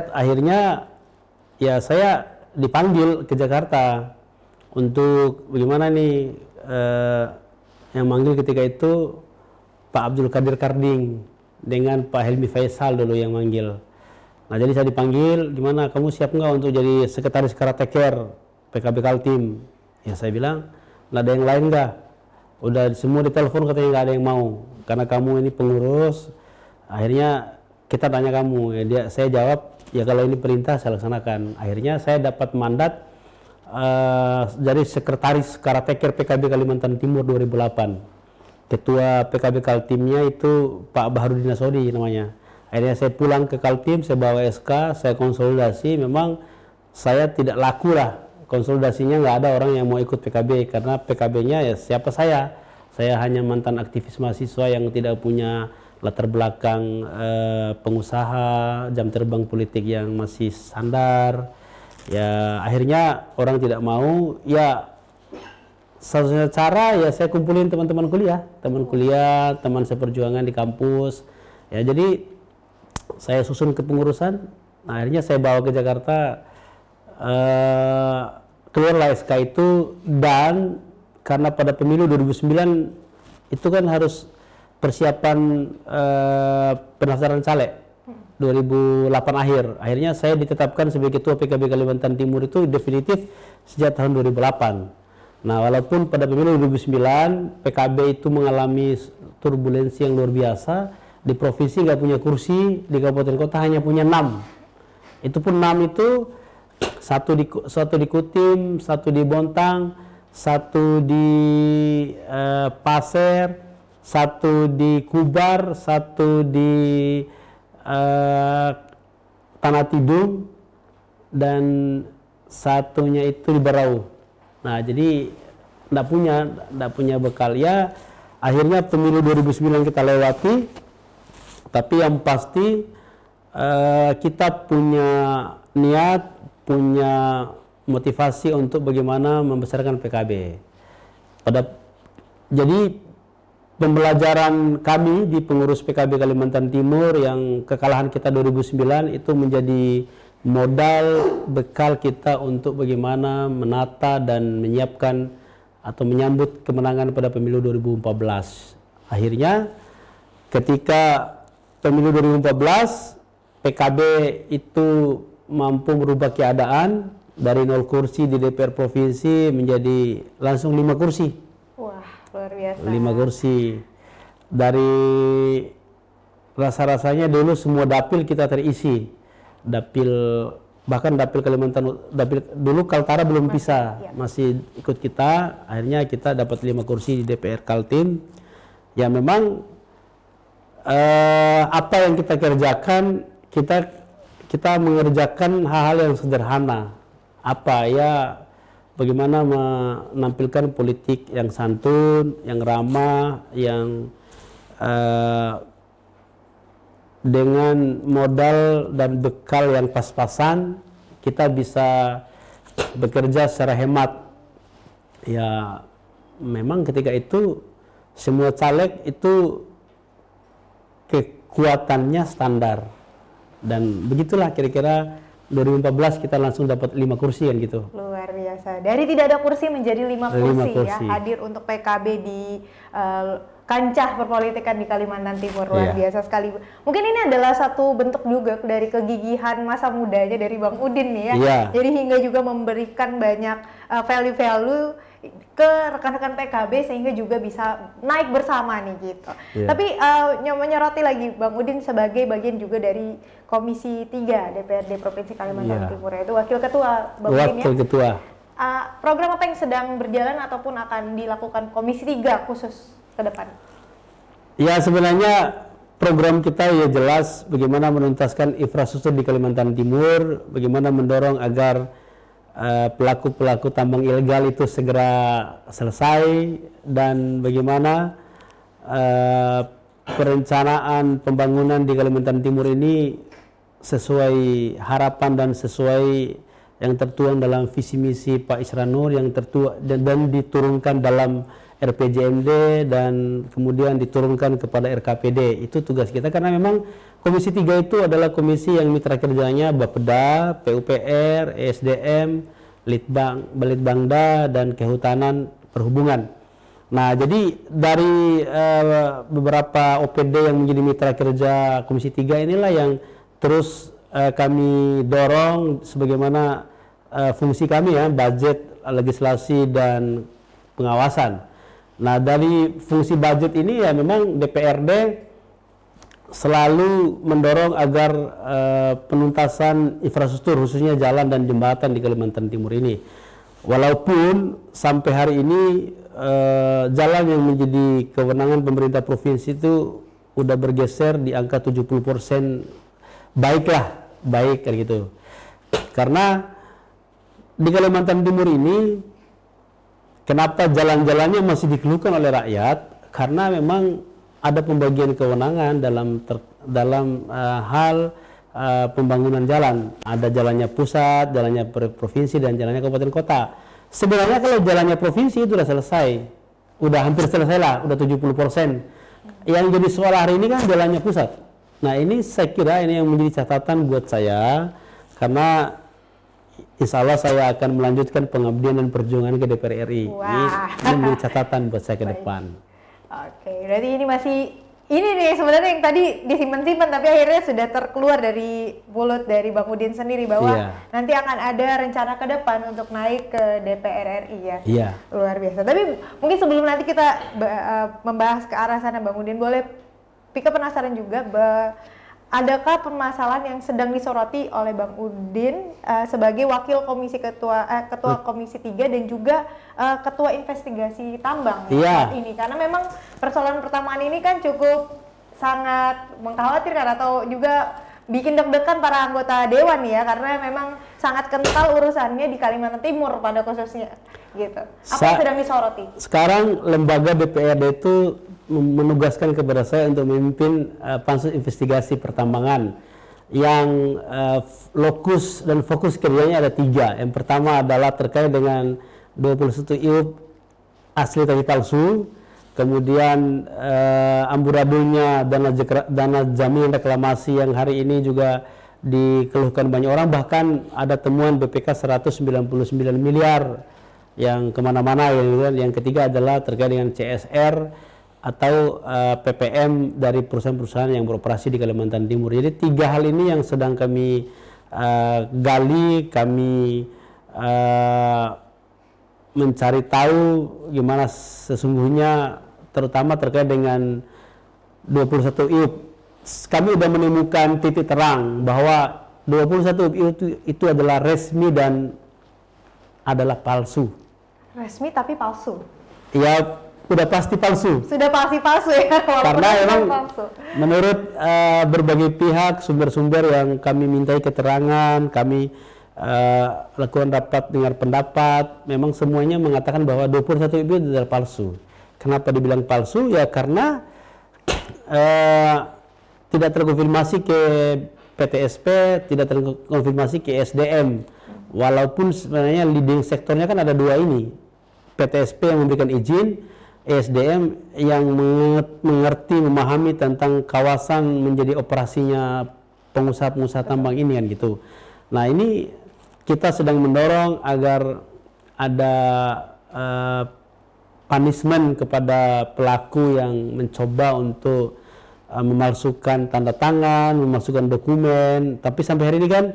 akhirnya ya saya dipanggil ke Jakarta untuk bagaimana nih, yang manggil ketika itu Pak Abdul Qadir Karding dengan Pak Helmi Faisal dulu yang manggil. Nah, jadi saya dipanggil, gimana kamu siap nggak untuk jadi sekretaris Karateker PKB Kaltim? Ya saya bilang, nggak ada yang lain nggak? Udah semua ditelepon katanya nggak ada yang mau, karena kamu ini pengurus. Akhirnya kita tanya kamu, ya saya jawab, ya kalau ini perintah saya laksanakan. Akhirnya saya dapat mandat jadi sekretaris Karateker PKB Kalimantan Timur 2008. Ketua PKB Kaltimnya itu Pak Baharudin Asodi namanya. Akhirnya saya pulang ke Kaltim, saya bawa SK, saya konsolidasi. Memang saya tidak laku lah, konsolidasinya nggak ada orang yang mau ikut PKB, karena PKB-nya ya siapa saya hanya mantan aktivis mahasiswa yang tidak punya latar belakang pengusaha, jam terbang politik yang masih standar. Ya akhirnya orang tidak mau, ya satu-satunya cara ya saya kumpulin teman kuliah, teman seperjuangan di kampus. Ya jadi saya susun kepengurusan. Nah, akhirnya saya bawa ke Jakarta, keluarlah SK itu. Dan karena pada pemilu 2009 itu kan harus persiapan pendaftaran caleg 2008 akhirnya saya ditetapkan sebagai Ketua PKB Kalimantan Timur itu definitif sejak tahun 2008. Nah, walaupun pada pemilu 2009 PKB itu mengalami turbulensi yang luar biasa, di provinsi nggak punya kursi, di kabupaten kota hanya punya 6. Itu pun 6 itu satu di Kutim, satu di Bontang, satu di Pasir, satu di Kubar, satu di Tanah Tidung, dan satunya itu di Berau. Nah, jadi enggak punya bekal ya. Akhirnya pemilu 2009 kita lewati, tapi yang pasti kita punya niat, punya motivasi untuk bagaimana membesarkan PKB. Jadi pembelajaran kami di pengurus PKB Kalimantan Timur yang kekalahan kita 2009 itu menjadi modal bekal kita untuk bagaimana menata dan menyiapkan atau menyambut kemenangan pada pemilu 2014. Akhirnya ketika pemilu 2014 PKB itu mampu merubah keadaan dari 0 kursi di DPR provinsi menjadi langsung 5 kursi. Wah, luar biasa. 5 kursi. Dari rasa-rasanya dulu semua dapil kita terisi. Bahkan dapil Kalimantan, dulu Kaltara belum bisa, masih ikut kita. Akhirnya kita dapat 5 kursi di DPR Kaltim. Ya memang apa yang kita kerjakan, kita kita mengerjakan hal-hal yang sederhana. Apa ya, bagaimana menampilkan politik yang santun, yang ramah, yang dengan modal dan bekal yang pas-pasan, kita bisa bekerja secara hemat. Ya, memang ketika itu semua caleg itu kekuatannya standar. Dan begitulah kira-kira 2014 kita langsung dapat 5 kursi kan gitu. Luar biasa. Dari tidak ada kursi menjadi 5 kursi ya, hadir untuk PKB di kancah perpolitikan di Kalimantan Timur. Luar biasa sekali. Mungkin ini adalah satu bentuk juga dari kegigihan masa mudanya dari Bang Udin nih ya. Jadi hingga juga memberikan banyak value-value ke rekan-rekan PKB sehingga juga bisa naik bersama nih gitu. Tapi menyoroti lagi Bang Udin sebagai bagian juga dari Komisi 3 DPRD Provinsi Kalimantan Timur, yaitu Wakil Ketua Bang Udin ya. Wakil Ketua. Program apa yang sedang berjalan ataupun akan dilakukan Komisi 3 khusus ke depan? Ya, sebenarnya program kita ya jelas bagaimana menuntaskan infrastruktur di Kalimantan Timur, bagaimana mendorong agar pelaku-pelaku tambang ilegal itu segera selesai, dan bagaimana perencanaan pembangunan di Kalimantan Timur ini sesuai harapan dan sesuai yang tertuang dalam visi misi Pak Isran Nur yang tertuang dan diturunkan dalam RPJMD dan kemudian diturunkan kepada RKPD. Itu tugas kita, karena memang Komisi 3 itu adalah komisi yang mitra kerjanya Bapeda, PUPR, ESDM, Balitbangda, dan Kehutanan Perhubungan. Nah, jadi dari beberapa OPD yang menjadi mitra kerja Komisi 3 inilah yang terus kami dorong sebagaimana fungsi kami ya, budget, legislasi, dan pengawasan. Nah, dari fungsi budget ini ya memang DPRD selalu mendorong agar penuntasan infrastruktur khususnya jalan dan jembatan di Kalimantan Timur ini. Walaupun sampai hari ini jalan yang menjadi kewenangan pemerintah provinsi itu udah bergeser di angka 70%, baik kayak gitu. Karena di Kalimantan Timur ini kenapa jalan-jalannya masih dikeluhkan oleh rakyat? Karena memang ada pembagian kewenangan dalam hal pembangunan jalan. Ada jalannya pusat, jalannya provinsi, dan jalannya kabupaten kota. Sebenarnya kalau jalannya provinsi itu sudah selesai, udah hampir selesai lah, udah 70%. Yang jadi soal hari ini kan jalannya pusat. Nah, ini saya kira ini yang menjadi catatan buat saya, karena insya Allah saya akan melanjutkan pengabdian dan perjuangan ke DPR RI. Ini menjadi catatan buat saya ke depan. Oke, berarti ini masih, ini nih sebenarnya yang tadi disimpan-simpan tapi akhirnya sudah terkeluar dari mulut dari Bang Udin sendiri bahwa nanti akan ada rencana ke depan untuk naik ke DPR RI ya. Luar biasa. Tapi mungkin sebelum nanti kita membahas ke arah sana, Bang Udin, boleh Pika penasaran juga, adakah permasalahan yang sedang disoroti oleh Bang Udin sebagai wakil ketua Komisi 3 dan juga ketua investigasi tambang saat ini? Karena memang persoalan pertamaan ini kan cukup sangat mengkhawatirkan atau juga bikin deg-degan para anggota dewan ya, karena memang sangat kental urusannya di Kalimantan Timur pada khususnya gitu. Apa yang sedang disoroti? Sekarang lembaga DPRD itu menugaskan kepada saya untuk memimpin pansus investigasi pertambangan yang lokus dan fokus kerjanya ada 3. Yang pertama adalah terkait dengan 21 IUP asli tapi palsu, kemudian amburadulnya dana jaminan reklamasi yang hari ini juga dikeluhkan banyak orang, bahkan ada temuan BPK 199 miliar yang kemana-mana. Yang ketiga adalah terkait dengan CSR atau PPM dari perusahaan-perusahaan yang beroperasi di Kalimantan Timur. Jadi 3 hal ini yang sedang kami gali, kami mencari tahu gimana sesungguhnya, terutama terkait dengan 21 IUP. Kami sudah menemukan titik terang bahwa 21 IUP itu adalah resmi dan adalah palsu. Resmi tapi palsu? Ya, udah pasti palsu. Sudah pasti palsu ya. Karena memang palsu. menurut berbagai pihak, sumber-sumber yang kami mintai keterangan, kami lakukan rapat dengar pendapat, memang semuanya mengatakan bahwa 21 ibu itu adalah palsu. Kenapa dibilang palsu? Ya karena tidak terkonfirmasi ke PTSP, tidak terkonfirmasi ke SDM. Walaupun sebenarnya leading sektornya kan ada dua ini, PTSP yang memberikan izin, SDM yang mengerti, memahami tentang kawasan menjadi operasinya pengusaha-pengusaha tambang ini kan gitu. Nah ini kita sedang mendorong agar ada punishment kepada pelaku yang mencoba untuk memalsukan tanda tangan, memalsukan dokumen. Tapi sampai hari ini kan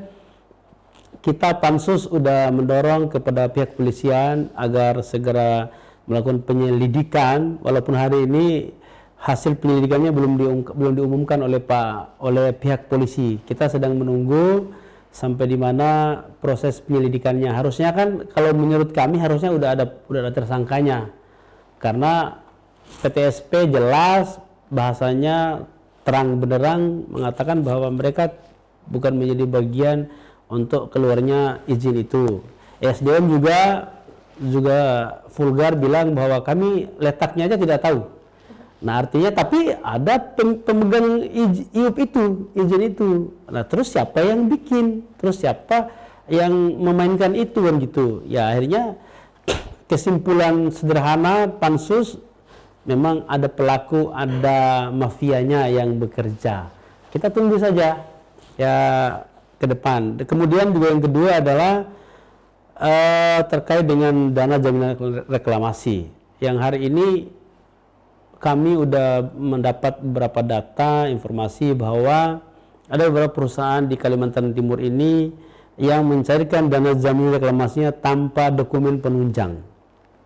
kita Pansus udah mendorong kepada pihak kepolisian agar segera melakukan penyelidikan, walaupun hari ini hasil penyelidikannya belum diumumkan oleh pihak polisi. Kita sedang menunggu sampai di mana proses penyelidikannya. Harusnya kan kalau menurut kami harusnya udah ada tersangkanya. Karena PTSP jelas bahasanya terang benderang mengatakan bahwa mereka bukan menjadi bagian untuk keluarnya izin itu. SDM juga vulgar bilang bahwa kami letaknya aja tidak tahu. Nah artinya tapi ada pemegang izin itu. Nah terus siapa yang bikin? Terus siapa yang memainkan itu kan gitu? Ya akhirnya kesimpulan sederhana Pansus memang ada pelaku, ada mafianya yang bekerja. Kita tunggu saja ya ke depan. Kemudian juga yang kedua adalah terkait dengan dana jaminan reklamasi. Yang hari ini kami sudah mendapat beberapa data, informasi bahwa ada beberapa perusahaan di Kalimantan Timur ini yang mencairkan dana jaminan reklamasinya tanpa dokumen penunjang.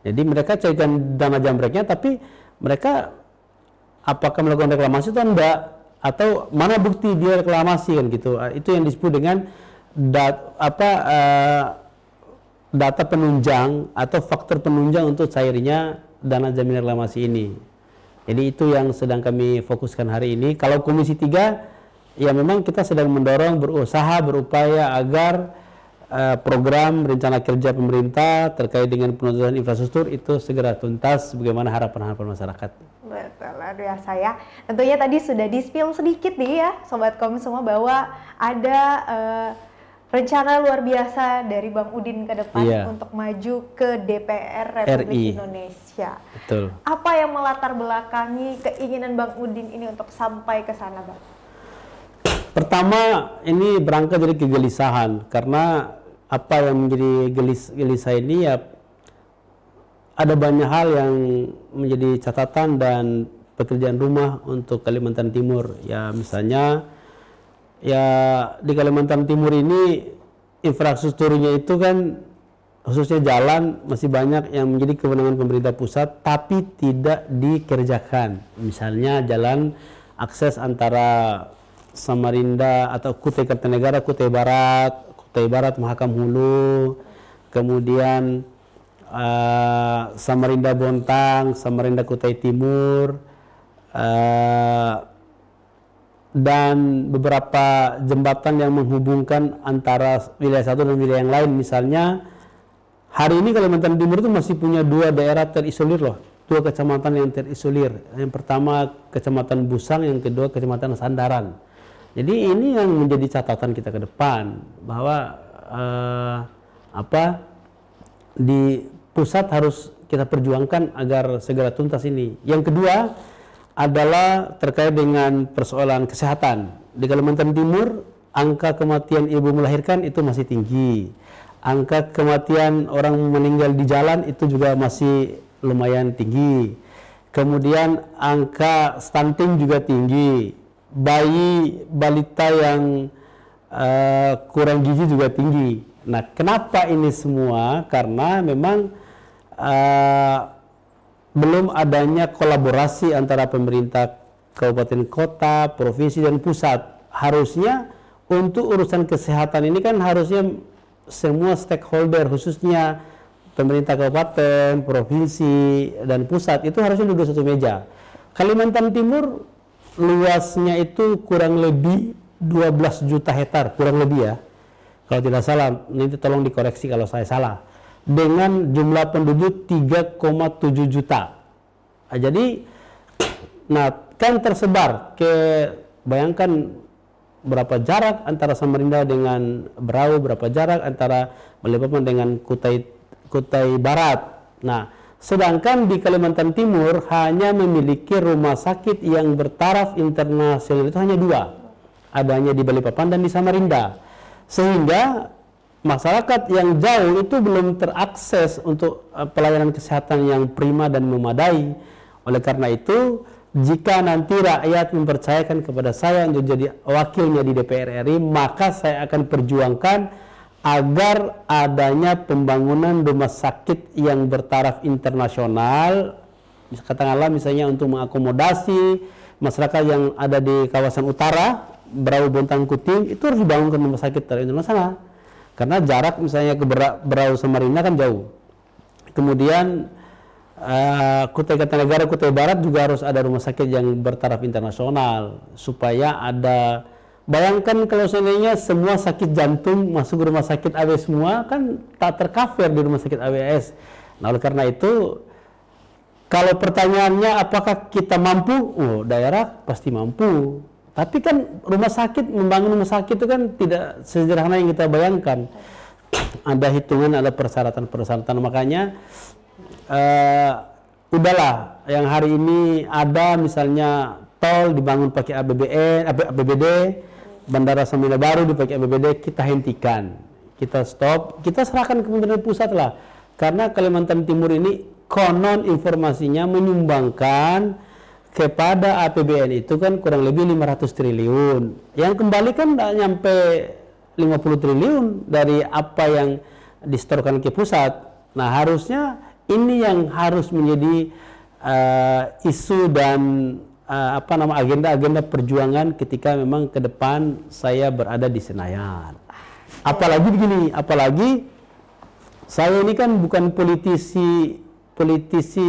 Jadi mereka cairkan dana jamreknya, tapi mereka apakah melakukan reklamasi atau enggak, atau mana bukti dia reklamasi kan gitu. Itu yang disebut dengan data penunjang atau faktor penunjang untuk cairnya dana jaminan reklamasi ini. Jadi itu yang sedang kami fokuskan hari ini. Kalau Komisi 3 ya memang kita sedang mendorong, berupaya agar program rencana kerja pemerintah terkait dengan penuntasan infrastruktur itu segera tuntas sebagaimana harapan-harapan masyarakat. Betul, luar biasa ya. Tentunya tadi sudah di-spill sedikit nih ya Sobat Kom semua bahwa ada rencana luar biasa dari Bang Udin ke depan untuk maju ke DPR Republik Indonesia. Betul. Apa yang melatar belakangi keinginan Bang Udin ini untuk sampai ke sana, Bang? Pertama, ini berangkat dari kegelisahan, karena apa yang menjadi gelisah ini ya ada banyak hal yang menjadi catatan dan pekerjaan rumah untuk Kalimantan Timur. Ya misalnya ya di Kalimantan Timur ini infrastrukturnya itu kan khususnya jalan masih banyak yang menjadi kewenangan pemerintah pusat tapi tidak dikerjakan. Misalnya jalan akses antara Samarinda atau Kutai Kartanegara, Kutai Barat, Mahakam Hulu, kemudian Samarinda Bontang, Samarinda Kutai Timur, dan beberapa jembatan yang menghubungkan antara wilayah satu dan wilayah yang lain. Misalnya hari ini Kalimantan Timur itu masih punya 2 daerah terisolir loh, 2 kecamatan yang terisolir. Yang pertama Kecamatan Busang, yang kedua Kecamatan Sandaran. Jadi ini yang menjadi catatan kita ke depan bahwa di pusat harus kita perjuangkan agar segera tuntas ini. Yang kedua adalah terkait dengan persoalan kesehatan. Di Kalimantan Timur angka kematian ibu melahirkan itu masih tinggi. Angka kematian orang meninggal di jalan itu juga masih lumayan tinggi. Kemudian angka stunting juga tinggi. Bayi balita yang kurang gizi juga tinggi. Nah, kenapa ini semua? Karena memang belum adanya kolaborasi antara pemerintah kabupaten kota, provinsi dan pusat. Harusnya untuk urusan kesehatan ini kan harusnya semua stakeholder, khususnya pemerintah kabupaten, provinsi, dan pusat itu harusnya duduk satu meja. Kalimantan Timur luasnya itu kurang lebih 12 juta hektar, kurang lebih ya. Kalau tidak salah, nanti tolong dikoreksi kalau saya salah. Dengan jumlah penduduk 3,7 juta. Nah, jadi, kan tersebar bayangkan berapa jarak antara Samarinda dengan Berau, berapa jarak antara Balikpapan dengan Kutai Barat. Nah, sedangkan di Kalimantan Timur hanya memiliki rumah sakit yang bertaraf internasional itu hanya 2. Adanya di Balikpapan dan di Samarinda. Sehingga masyarakat yang jauh itu belum terakses untuk pelayanan kesehatan yang prima dan memadai. Oleh karena itu, jika nanti rakyat mempercayakan kepada saya untuk jadi wakilnya di DPR RI, maka saya akan perjuangkan agar adanya pembangunan rumah sakit yang bertaraf internasional, katakanlah misalnya untuk mengakomodasi masyarakat yang ada di kawasan utara, Berau, Bontang, Kutim, itu harus dibangunkan rumah sakit taraf internasional. Karena jarak misalnya ke Berau, Samarinda kan jauh. Kemudian Kutai Kartanegara, Kutai Barat juga harus ada rumah sakit yang bertaraf internasional supaya ada. Bayangkan kalau seandainya semua sakit jantung masuk rumah sakit AW semua, kan tak tercover di rumah sakit AWS. Nah, oleh karena itu, kalau pertanyaannya apakah kita mampu? Oh, daerah pasti mampu. Tapi kan membangun rumah sakit itu kan tidak sederhana yang kita bayangkan. Ada hitungan, ada persyaratan-persyaratan. Makanya, udahlah, yang hari ini ada misalnya tol dibangun pakai APBD, Bandara Samarinda Baru dipakai APBD, kita hentikan, kita stop, kita serahkan ke pemerintah pusat lah. Karena Kalimantan Timur ini konon informasinya menyumbangkan kepada APBN itu kan kurang lebih 500 triliun. Yang kembali kan tidak nyampe 50 triliun dari apa yang disetorkan ke pusat. Nah, harusnya ini yang harus menjadi isu dan agenda-agenda perjuangan ketika memang ke depan saya berada di Senayan. Apalagi begini, apalagi saya ini kan bukan politisi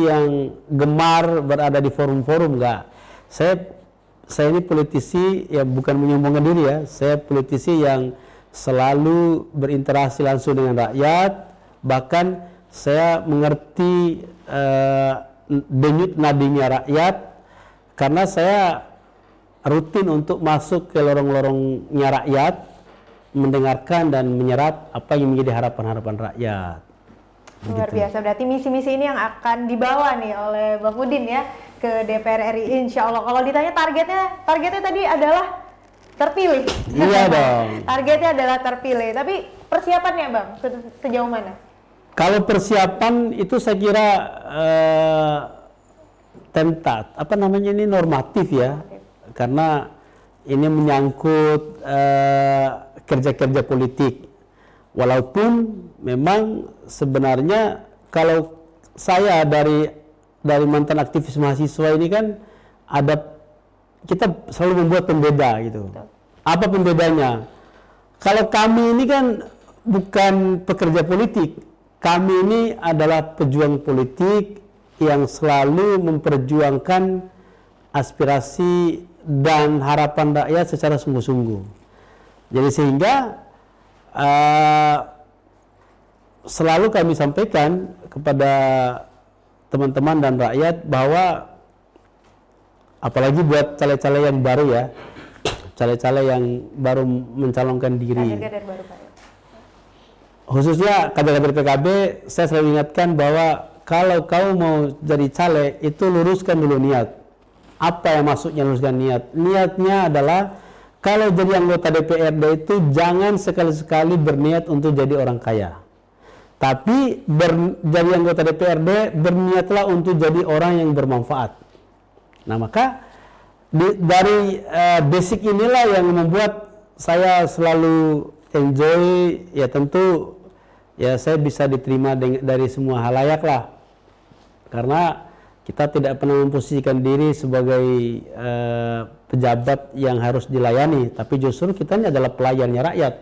yang gemar berada di forum-forum, enggak. Saya ini politisi ya, bukan menyombongkan diri ya. Saya politisi yang selalu berinteraksi langsung dengan rakyat, bahkan saya mengerti denyut nadinya rakyat. Karena saya rutin untuk masuk ke lorong-lorongnya rakyat, mendengarkan dan menyerap apa yang menjadi harapan-harapan rakyat. Luar biasa, berarti misi-misi ini yang akan dibawa nih oleh Bang Udin ya ke DPR RI, insya Allah. Kalau ditanya targetnya tadi adalah terpilih. Iya dong. Targetnya adalah terpilih, tapi persiapannya Bang, sejauh mana? Kalau persiapan itu saya kira normatif ya, karena ini menyangkut kerja-kerja politik. Walaupun memang sebenarnya kalau saya dari mantan aktivis mahasiswa ini kan kita selalu membuat pembeda gitu. Apa pembedanya? Kalau kami ini kan bukan pekerja politik, kami ini adalah pejuang politik yang selalu memperjuangkan aspirasi dan harapan rakyat secara sungguh-sungguh. Jadi sehingga selalu kami sampaikan kepada teman-teman dan rakyat bahwa apalagi buat caleg-caleg yang baru ya, caleg-caleg yang baru mencalonkan diri, khususnya kader-kader PKB, saya selalu ingatkan bahwa kalau kau mau jadi caleg itu luruskan dulu niat. Apa yang maksudnya luruskan niat? Niatnya adalah kalau jadi anggota DPRD itu jangan sekali-sekali berniat untuk jadi orang kaya. Tapi jadi anggota DPRD berniatlah untuk jadi orang yang bermanfaat. Nah, maka dari basic inilah yang membuat saya selalu enjoy, ya tentu ya saya bisa diterima dari semua halayak lah. Karena kita tidak pernah memposisikan diri sebagai pejabat yang harus dilayani, tapi justru kita ini adalah pelayannya rakyat.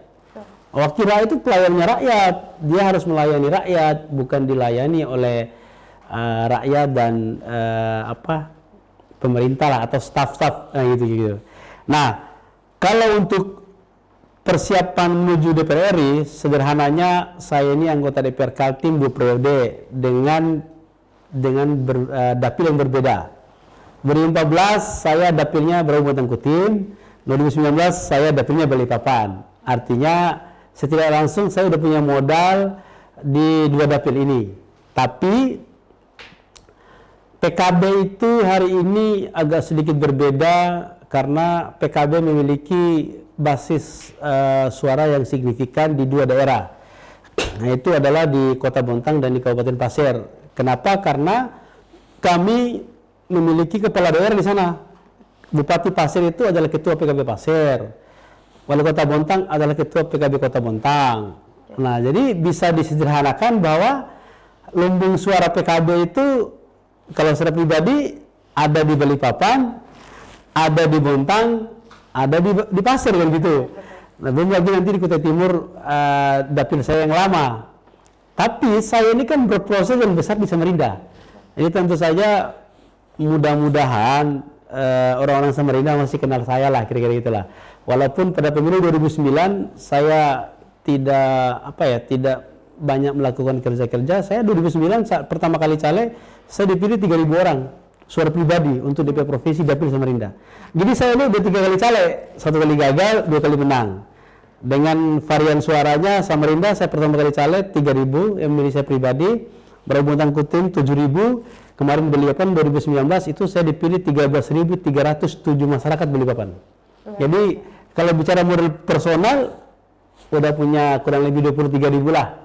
Wakil rakyat itu pelayannya rakyat, dia harus melayani rakyat, bukan dilayani oleh rakyat dan pemerintah lah atau staf-staf gitu. Nah, kalau untuk persiapan menuju DPR RI, sederhananya saya ini anggota DPR Kaltim 2 periode dengan dapil yang berbeda. 2014 saya dapilnya Brabutan Kutim, 2019 saya dapilnya Balikpapan. Artinya setidak langsung saya udah punya modal di 2 dapil ini. Tapi PKB itu hari ini agak sedikit berbeda karena PKB memiliki basis suara yang signifikan di 2 daerah. Nah, itu adalah di Kota Bontang dan di Kabupaten Pasir. Kenapa? Karena kami memiliki kepala daerah di sana. Bupati Pasir itu adalah ketua PKB Pasir. Wali Kota Bontang adalah ketua PKB Kota Bontang. Nah, jadi bisa disederhanakan bahwa lumbung suara PKB itu kalau secara pribadi ada di Balikpapan, ada di Bontang, ada di Pasir kan gitu. Nah, belum lagi nanti di Kutai Timur dapil saya yang lama. Tapi saya ini kan berproses yang besar di Samarinda. Jadi tentu saja mudah-mudahan orang-orang Samarinda masih kenal saya lah, kira-kira itulah. Walaupun pada pemilu 2009 saya tidak banyak melakukan kerja-kerja. Saya 2009 saat pertama kali caleg, saya dipilih 3.000 orang suara pribadi untuk DPR Provinsi Dapil Samarinda. Jadi saya ini udah 3 kali caleg, 1 kali gagal, 2 kali menang. Dengan varian suaranya Samarinda saya pertama kali caleg 3.000 yang milih saya pribadi, Brabutan Kutim 7.000, kemarin Balikpapan 2019 itu saya dipilih 13.307 masyarakat Balikpapan. Jadi kalau bicara modal personal udah punya kurang lebih 23.000 lah.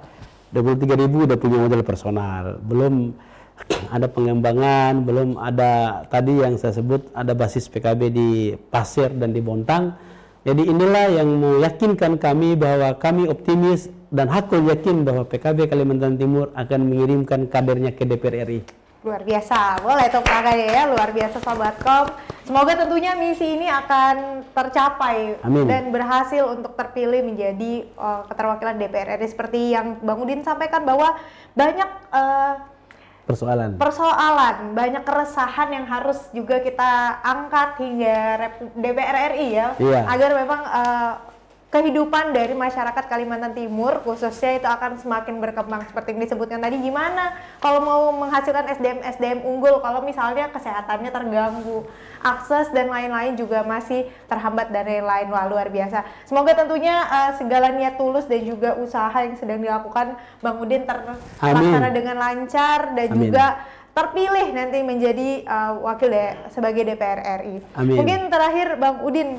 23.000 udah punya modal personal. Belum ada pengembangan, belum ada tadi yang saya sebut ada basis PKB di Pasir dan di Bontang. Jadi inilah yang meyakinkan kami bahwa kami optimis dan hakul yakin bahwa PKB Kalimantan Timur akan mengirimkan kadernya ke DPR RI. Luar biasa, boleh tepuk tangan ya, luar biasa Sobatkom. Semoga tentunya misi ini akan tercapai. Amin. Dan berhasil untuk terpilih menjadi keterwakilan DPR RI seperti yang Bang Udin sampaikan bahwa banyak persoalan, banyak keresahan yang harus juga kita angkat hingga DPR RI ya, agar memang kehidupan dari masyarakat Kalimantan Timur khususnya itu akan semakin berkembang seperti yang disebutkan tadi. Gimana kalau mau menghasilkan SDM unggul kalau misalnya kesehatannya terganggu, akses dan lain-lain juga masih terhambat dan lain-lain. Wah, luar biasa. Semoga tentunya segala niat tulus dan juga usaha yang sedang dilakukan Bang Udin terlaksana dengan lancar dan juga terpilih nanti menjadi sebagai DPR RI. Amin. Mungkin terakhir Bang Udin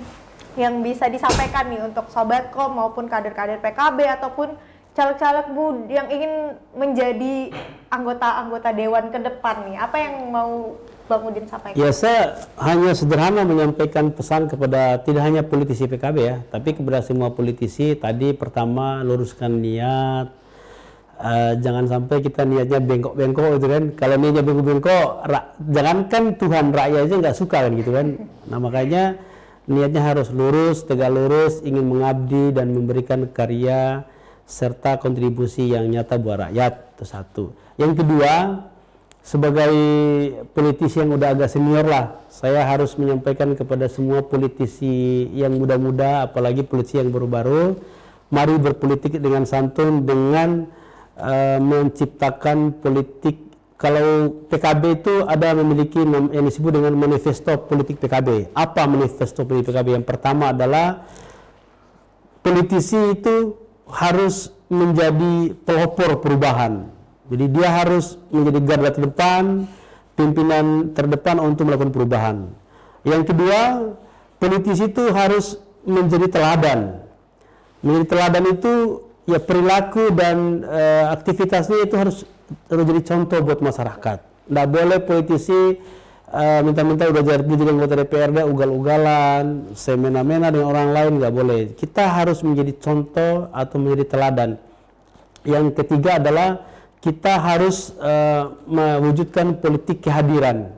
yang bisa disampaikan nih untuk Sobatkom maupun kader-kader PKB ataupun caleg-caleg muda yang ingin menjadi anggota dewan ke depan nih, apa yang mau Bang Udin sampaikan? Ya, saya hanya sederhana menyampaikan pesan kepada tidak hanya politisi PKB ya, tapi kepada semua politisi. Tadi pertama luruskan niat, jangan sampai kita niatnya bengkok-bengkok gitu kan. Kalau niatnya bengkok-bengkok, jangankan Tuhan, rakyat aja nggak suka kan gitu kan. Nah, makanya niatnya harus lurus, tegak lurus, ingin mengabdi dan memberikan karya serta kontribusi yang nyata buat rakyat. Itu satu. Yang kedua, sebagai politisi yang udah agak senior lah, saya harus menyampaikan kepada semua politisi yang muda-muda, apalagi politisi yang baru-baru, mari berpolitik dengan santun, dengan menciptakan politik. Kalau PKB itu ada memiliki yang disebut dengan manifesto politik PKB. Apa manifesto politik PKB? Yang pertama adalah politisi itu harus menjadi pelopor perubahan. Jadi dia harus menjadi garda terdepan, pimpinan terdepan untuk melakukan perubahan. Yang kedua, politisi itu harus menjadi teladan. Menjadi teladan itu ya perilaku dan aktivitasnya itu harus jadi contoh buat masyarakat. Nggak boleh politisi minta-minta udah jadi anggota DPRD ugal-ugalan, semena-mena dengan orang lain, nggak boleh. Kita harus menjadi contoh atau menjadi teladan. Yang ketiga adalah kita harus mewujudkan politik kehadiran.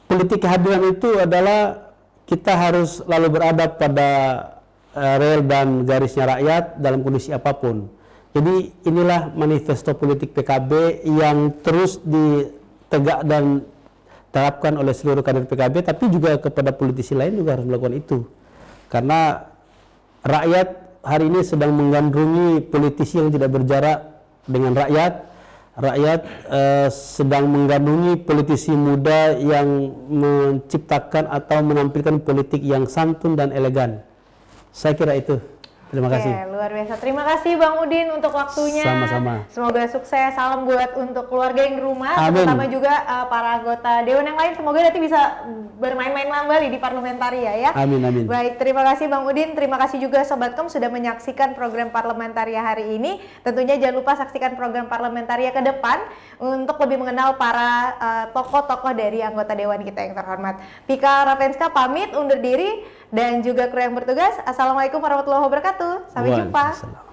Politik kehadiran itu adalah kita harus lalu beradab pada rel dan garisnya rakyat dalam kondisi apapun. Jadi inilah manifesto politik PKB yang terus ditegak dan terapkan oleh seluruh kader PKB, tapi juga kepada politisi lain juga harus melakukan itu. Karena rakyat hari ini sedang menggandrungi politisi yang tidak berjarak dengan rakyat. Rakyat sedang menggandrungi politisi muda yang menciptakan atau menampilkan politik yang santun dan elegan. Saya kira itu. Terima kasih. Luar biasa. Terima kasih Bang Udin untuk waktunya. Sama-sama. Semoga sukses. Salam buat untuk keluarga yang di rumah, Amin. terutama juga para anggota Dewan yang lain. Semoga nanti bisa bermain-main kembali di Parlementaria ya. Amin, amin. Baik, terima kasih Bang Udin. Terima kasih juga Sobatkom sudah menyaksikan program Parlementaria hari ini. Tentunya jangan lupa saksikan program Parlementaria ke depan untuk lebih mengenal para tokoh-tokoh dari anggota Dewan kita yang terhormat. Pika Ravenska pamit undur diri dan juga kru yang bertugas. Assalamualaikum warahmatullahi wabarakatuh. Sampai jumpa. Waalaikumsalam.